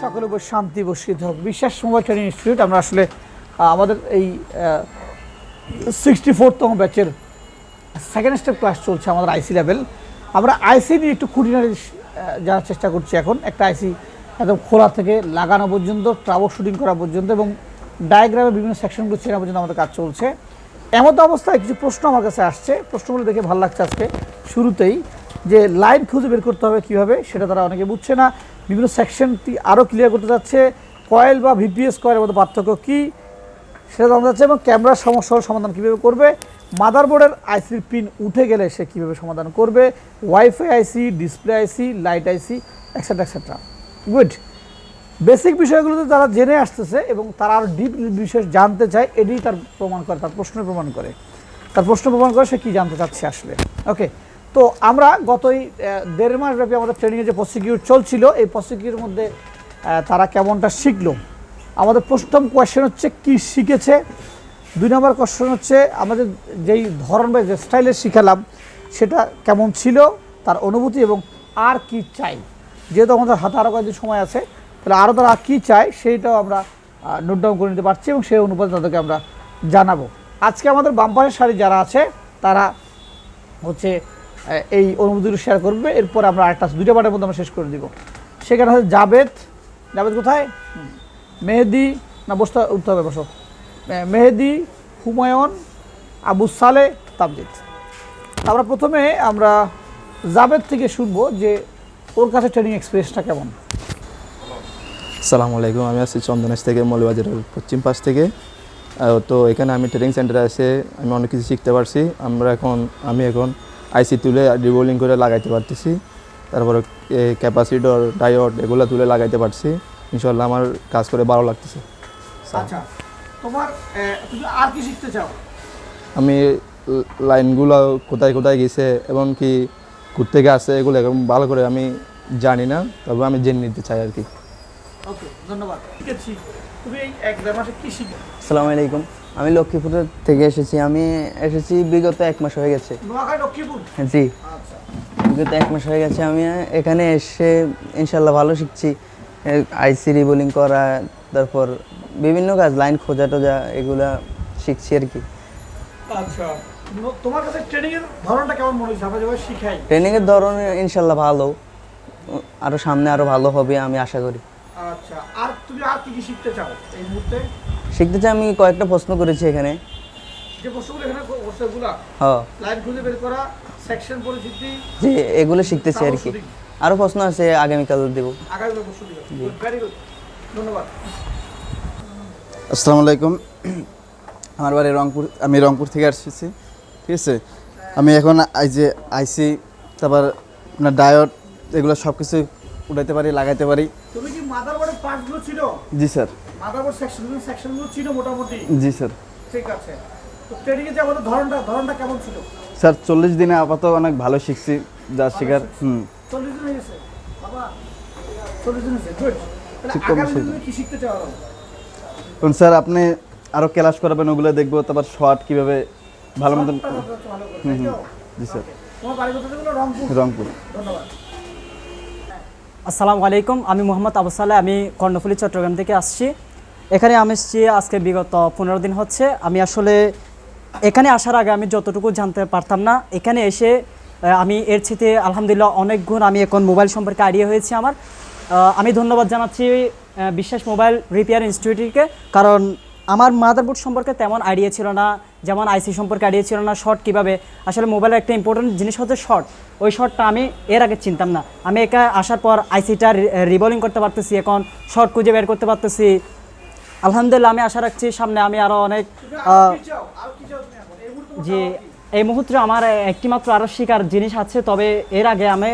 সকলের উপর শান্তি বর্ষিত হোক। বিশ্বাস মোবাইল ট্রেনিং ইনস্টিটিউট আমরা আসলে আমাদের এই 64তম ব্যাচের সেকেন্ড স্টেপ ক্লাস চলছে আমাদের আইসি লেভেল। আমরা আইসি নিয়ে একটু খুঁটিনাটি জানার চেষ্টা করছি। এখন একটা আইসি একদম খোলা থেকে লাগানো পর্যন্ত, ট্রাবল শুটিং করা পর্যন্ত এবং ডায়াগ্রামের বিভিন্ন সেকশনগুলো চেনা পর্যন্ত আমাদের কাজ চলছে। এমন অবস্থায় কিছু প্রশ্ন আমার কাছে আসছে, প্রশ্নগুলো দেখে ভালো লাগছে আজকে শুরুতেই, যে লাইন খুঁজে বের করতে হবে কীভাবে সেটা তারা অনেকে বুঝছে না। বিভিন্ন সেকশনটি আরও ক্লিয়ার করতে যাচ্ছে। কয়েল বা ভিপিএস কয়েলের মধ্যে পার্থক্য কী সেটা জানতে যাচ্ছে, এবং ক্যামেরার সমস্যার সমাধান কীভাবে করবে, মাদারবোর্ডের আইসির পিন উঠে গেলে সে কীভাবে সমাধান করবে, ওয়াইফাই আইসি, ডিসপ্লে আইসি, লাইট আইসি, এক্সেট্রা এক্সেট্রা। গুড। বেসিক বিষয়গুলোতে তারা জেনে আসতেছে এবং তারা আরও ডিপ বিষয় জানতে চায়, এটাই তার প্রমাণ করে, তার প্রশ্ন প্রমাণ করে, সে কী জানতে চাচ্ছে আসলে। ওকে, তো আমরা গতই 1.5 মাস ব্যাপী আমাদের ট্রেনিংয়ে যে প্রসিকিউট চলছিল, এই প্রসিকিউটের মধ্যে তারা কেমনটা শিখলো। আমাদের প্রথম কোয়েশ্চেন হচ্ছে কী শিখেছে, 2 নম্বর কোয়েশ্চেন হচ্ছে আমাদের যেই ধরন বা যে স্টাইলে শিখালাম সেটা কেমন ছিল, তার অনুভূতি, এবং আর কি চাই। যেহেতু আমাদের হাতে আরও কয়েকদিন সময় আছে, তাহলে আরও তারা কী চায় সেইটাও আমরা নোট ডাউন করে নিতে পারছি এবং সেই অনুপাতে তাদেরকে আমরা জানাবো। আজকে আমাদের বামপাশের সারি যারা আছে তারা হচ্ছে এই অনুভূতিগুলো শেয়ার করবে। এরপর আমরা আরেকটা 2টা পার্টের মধ্যে আমরা শেষ করে দিব। সেখানে হচ্ছে জাবেদ কোথায়, মেহেদি না বসতে উঠতে হবে, বসো, মেহেদি, হুমায়ুন, আবু সালে, তাবজিদ। আমরা প্রথমে আমরা জাবেদ থেকে শুনবো যে ওর কাছে ট্রেনিং এক্সপিরিয়েন্সটা কেমন। আসসালামু আলাইকুম, আমি আসছি চন্দনেশ থেকে, মৌলবাজারের পশ্চিম পাশ থেকে। তো এখানে আমি ট্রেনিং সেন্টারে এসে আমি অনেক কিছু শিখতে পারছি। আমি এখন আইসি তুলে রিবোলিং করে লাগাইতে পারতেছি, তারপরে ক্যাপাসিটর, ডায়োড এগুলো তুলে লাগাইতে পারছি। ইনশাল্লাহ আমার কাজ করে ভালো লাগতেছে। আচ্ছা, তুমি আর কি শিখতে চাও? আমি লাইনগুলো কোথায় কোথায় গেছে এবং কি থেকে আসছে এগুলো এখন ভালো করে আমি জানি না, তবে আমি জেনে নিতে চাই আর কি। ওকে, ধন্যবাদ। তুমি এই 1-1.5 মাসে কি শিখলে? আসসালামু আলাইকুম, আমি লক্ষ্মীপুর থেকে এসেছি। আমি এসেছি বিগত 1 মাস হয়ে গেছে। লক্ষ্মীপুর? জি, আচ্ছা, বিগত 1 মাস হয়ে গেছে। আমি এখানে এসে ইনশাল্লাহ ভালো শিখছি। আইসি রিবোলিং করা, তারপর বিভিন্ন কাজ, লাইন খোঁজা টোজা, এগুলা শিখছি আর কি। আচ্ছা, তোমার কাছে ট্রেনিং এর ধরনটা কেমন মনে হচ্ছে? আমরা যেভাবে শিখাই ট্রেনিং এর ধরন ইনশাল্লাহ ভালো, আরো সামনে আরো ভালো হবে আমি আশা করি। আচ্ছা, আর তুমি আর কি কি শিখতে চাও এই মুহূর্তে? শিখতে চাই, আমি কয়েকটা প্রশ্ন করেছি এখানে। যে প্রশ্নগুলো এখানে প্রশ্নগুলো, হ্যাঁ, লাইন খুঁজে বের করা, সেকশন পরিচিতি, যে এগুলো শিখতেছি আর কি। আরো প্রশ্ন আছে, আগামীকাল দেব। আগামীকাল প্রশ্ন দিব। ভেরি গুড, ধন্যবাদ। আসসালামু আলাইকুম, আমার বাড়ি রংপুর, আমি রংপুর থেকে আসছি। ঠিক আছে, আমি এখন আইসি, তারপর আপনার ডায়োড এগুলো সব কিছু উঠাইতে পারি, লাগাইতে পারি। তুমি কি মাদারবোর্ডের পার্টসগুলো চিনো? জি স্যার। মাদারবোর্ড সেকশনগুলো চিনো মোটামুটি? জি স্যার। ঠিক আছে, তো ট্রেনিং এ যে আমাদের ধরনটা কেমন ছিল? স্যার 40 দিনে আপাতত অনেক ভালো শিখছি, যা শেখার। 40 দিন হয়ে গেছে বাবা, 40 দিন হয়েছে, গুড। তাহলে আগামী দিনে কি শিখতে চাও? এখন স্যার আপনি আরো ক্লাস করাবেন, ওগুলো দেখবো, তারপর শর্ট কিভাবে ভালো মতন। জি স্যার। তোমার বাড়ি কোথায় বলো? রংপুর। রংপুর। ধন্যবাদ। আসসালামু আলাইকুম, আমি মোহাম্মদ আবু সালে, আমি কর্ণফুলী চট্টগ্রাম থেকে আসছি। এখানে আমি এসেছি আজকে বিগত 15 দিন হচ্ছে। আমি আসলে এখানে আসার আগে আমি যতটুকু জানতে পারতাম না, এখানে এসে আমি এর চেয়ে আলহামদুলিল্লাহ অনেক গুণ আমি এখন মোবাইল সম্পর্কে আইডিয়া হয়েছে আমার। আমি ধন্যবাদ জানাচ্ছি বিশ্বাস মোবাইল রিপেয়ার ইনস্টিটিউটকে, কারণ আমার মাদারবোর্ড সম্পর্কে তেমন আইডিয়া ছিল না, যেমন আইসি সম্পর্কে আইডিয়া ছিল না। শর্ট কীভাবে, আসলে মোবাইলের একটা ইম্পর্টেন্ট জিনিস হচ্ছে শর্ট, ওই শর্টটা আমি এর আগে চিনতাম না। আমি একা আসার পর আইসিটা রিবোলিং করতে পারতেছি, এখন শর্ট খুঁজে বের করতে পারতেছি। আলহামদুলিল্লাহ, আমি আশা রাখছি সামনে আমি আরও অনেক যে এই মুহূর্তে আমার একটি মাত্র আরও শেখার জিনিস আছে। তবে এর আগে আমি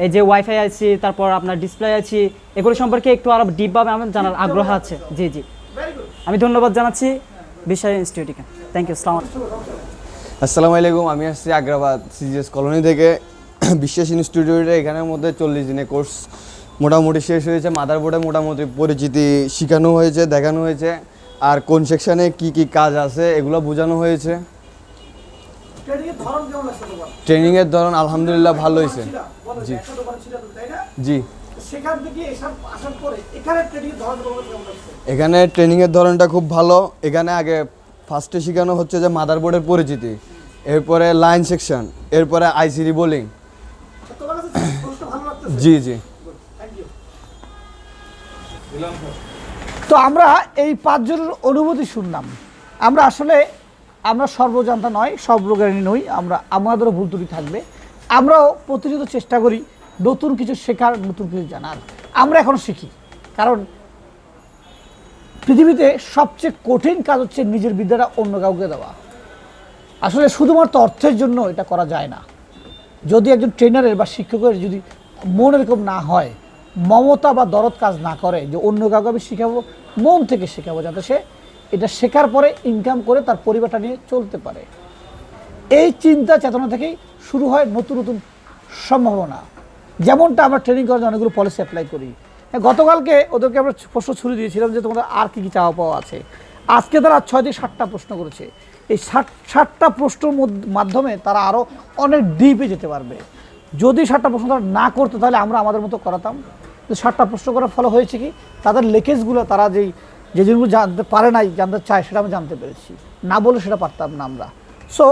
এই যে ওয়াইফাই আইসি, তারপর আপনার ডিসপ্লে আইসি, এগুলো সম্পর্কে একটু আরও ডিপভাবে আমার জানার আগ্রহ আছে। জি জি, আমি ধন্যবাদ জানাচ্ছি বিশ্বাস ইনস্টিটিউটকে। Thank you. আসসালামু আলাইকুম, আমি আসছি আগ্রাবাদ সিজিএস কলোনি থেকে। বিশ্বাস ইনস্টিটিউটে এখানের মধ্যে 40 দিনের কোর্স মোটামুটি শেষ হয়েছে। মাদারবোর্ডে মোটামুটি পরিচিতি শেখানো হয়েছে, দেখানো হয়েছে, আর কোন সেকশানে কি কি কাজ আছে এগুলো বোঝানো হয়েছে। ট্রেনিংয়ের ধরন আলহামদুলিল্লাহ ভালো হয়েছে। জি জি, সেখান থেকে আসার পরে এখানে ট্রেনিং ধরন কেমন লাগছে? এখানে ট্রেনিংয়ের ধরনটা খুব ভালো। এখানে আগে ফার্স্টে শেখানো হচ্ছে যে মাদারবোর্ডের পরিচিতি, এরপরে লাইন সেকশন, এরপরে আইসিডি বোলিং। তোমার কাছে কোর্সটা ভালো লাগতেছে? জি জি। Thank you. তো আমরা এই 5 জনের অনুভূতি শুনলাম। আমরা সর্বজান্তা নয়, সব রোগেরই নই, আমাদেরও ভুল ত্রুটি থাকবে। আমরাও প্রতিনিয়ত চেষ্টা করি নতুন কিছু শেখার, নতুন কিছু জানার। আমরা এখনো শিখি, কারণ পৃথিবীতে সবচেয়ে কঠিন কাজ হচ্ছে নিজের বিদ্যাটা অন্য কাউকে দেওয়া। আসলে শুধুমাত্র অর্থের জন্য এটা করা যায় না। যদি একজন ট্রেনারের বা শিক্ষকের যদি মন এরকম না হয়, মমতা বা দরদ কাজ না করে যে অন্য কাউকে আমি শেখাবো, মন থেকে শেখাবো, যাতে সে এটা শেখার পরে ইনকাম করে তার পরিবারটা নিয়ে চলতে পারে, এই চিন্তা চেতনা থেকেই শুরু হয় নতুন নতুন সম্ভাবনা। যেমনটা আমরা ট্রেনিং করার জন্য অনেকগুলো পলিসি অ্যাপ্লাই করি। গতকালকে ওদেরকে আমরা প্রশ্ন ছুড়ে দিয়েছিলাম যে তোমাদের আর কী কী চাওয়া পাওয়া আছে। আজকে তারা 6 থেকে 7টা প্রশ্ন করেছে। এই 7টা প্রশ্নের মাধ্যমে তারা আরও অনেক ডিপে যেতে পারবে। যদি 7টা প্রশ্ন তারা না করতো তাহলে আমরা আমাদের মতো করাতাম। তো 7টা প্রশ্ন করার ফলে হয়েছে কি, তাদের লেকেজগুলো তারা যে জিনিসগুলো জানতে পারে নাই, জানতে চায়, সেটা আমরা জানতে পেরেছি। না বলে সেটা পারতাম না আমরা। সো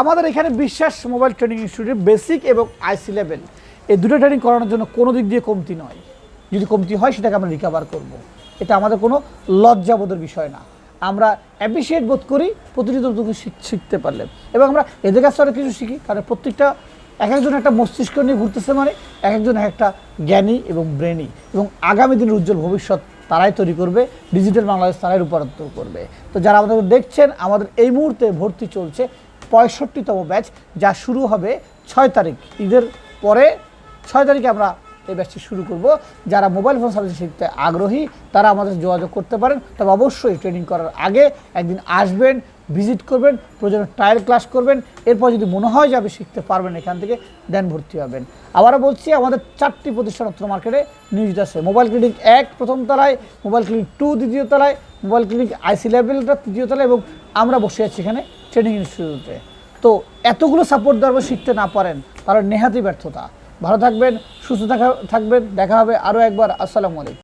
আমাদের এখানে বিশ্বাস মোবাইল ট্রেনিং ইনস্টিটিউটের বেসিক এবং আইসি লেভেল এই দুটো ট্রেনিং করানোর জন্য কোনো দিক দিয়ে কমতি নয়। যদি কমতি হয় সেটাকে আমরা রিকভার করব। এটা আমাদের কোনো লজ্জাবোধের বিষয় না। আমরা অ্যাপ্রিসিয়েট বোধ করি প্রতিনিয়ত শিখতে পারলে, এবং আমরা এদের কাছে অনেক কিছু শিখি। কারণ প্রত্যেকটা এক একজন একটা মস্তিষ্ক নিয়ে ঘুরতেছে, মানে এক একজন এক একটা জ্ঞানী এবং ব্রেনি, এবং আগামী দিনের উজ্জ্বল ভবিষ্যৎ তারাই তৈরি করবে, ডিজিটাল বাংলাদেশ তারাই রূপান্তর করবে। তো যারা আমাদের দেখছেন, আমাদের এই মুহূর্তে ভর্তি চলছে 65তম ব্যাচ, যা শুরু হবে 6 তারিখ, ঈদের পরে 6 তারিখে আমরা এই ব্যাচটি শুরু করব। যারা মোবাইল ফোন সার্ভিস শিখতে আগ্রহী তারা আমাদের যোগাযোগ করতে পারেন। তবে অবশ্যই ট্রেনিং করার আগে একদিন আসবেন, ভিজিট করবেন, প্রয়োজনে ট্রায়াল ক্লাস করবেন। এরপর যদি মনে হয় যে আপনি শিখতে পারবেন এখান থেকে, দেন ভর্তি হবেন। আবারও বলছি, আমাদের 4টি প্রতিষ্ঠান উত্তর মার্কেটে নিয়োজিত আছে। মোবাইল ক্লিনিক 1 প্রথম তলায়, মোবাইল ক্লিনিক 2 দ্বিতীয় তলায়, মোবাইল ক্লিনিক আইসি লেভেলটা 3য় তলায়, এবং আমরা বসে আছি এখানে ট্রেনিং ইনস্টিটিউটে। তো এতগুলো সাপোর্ট দেওয়ার পর শিখতে না পারেন তাহলে নেহাতি ব্যর্থতা। ভালো থাকবেন, সুস্থ থাকবেন, দেখা হবে আরও একবার। আসসালামু আলাইকুম।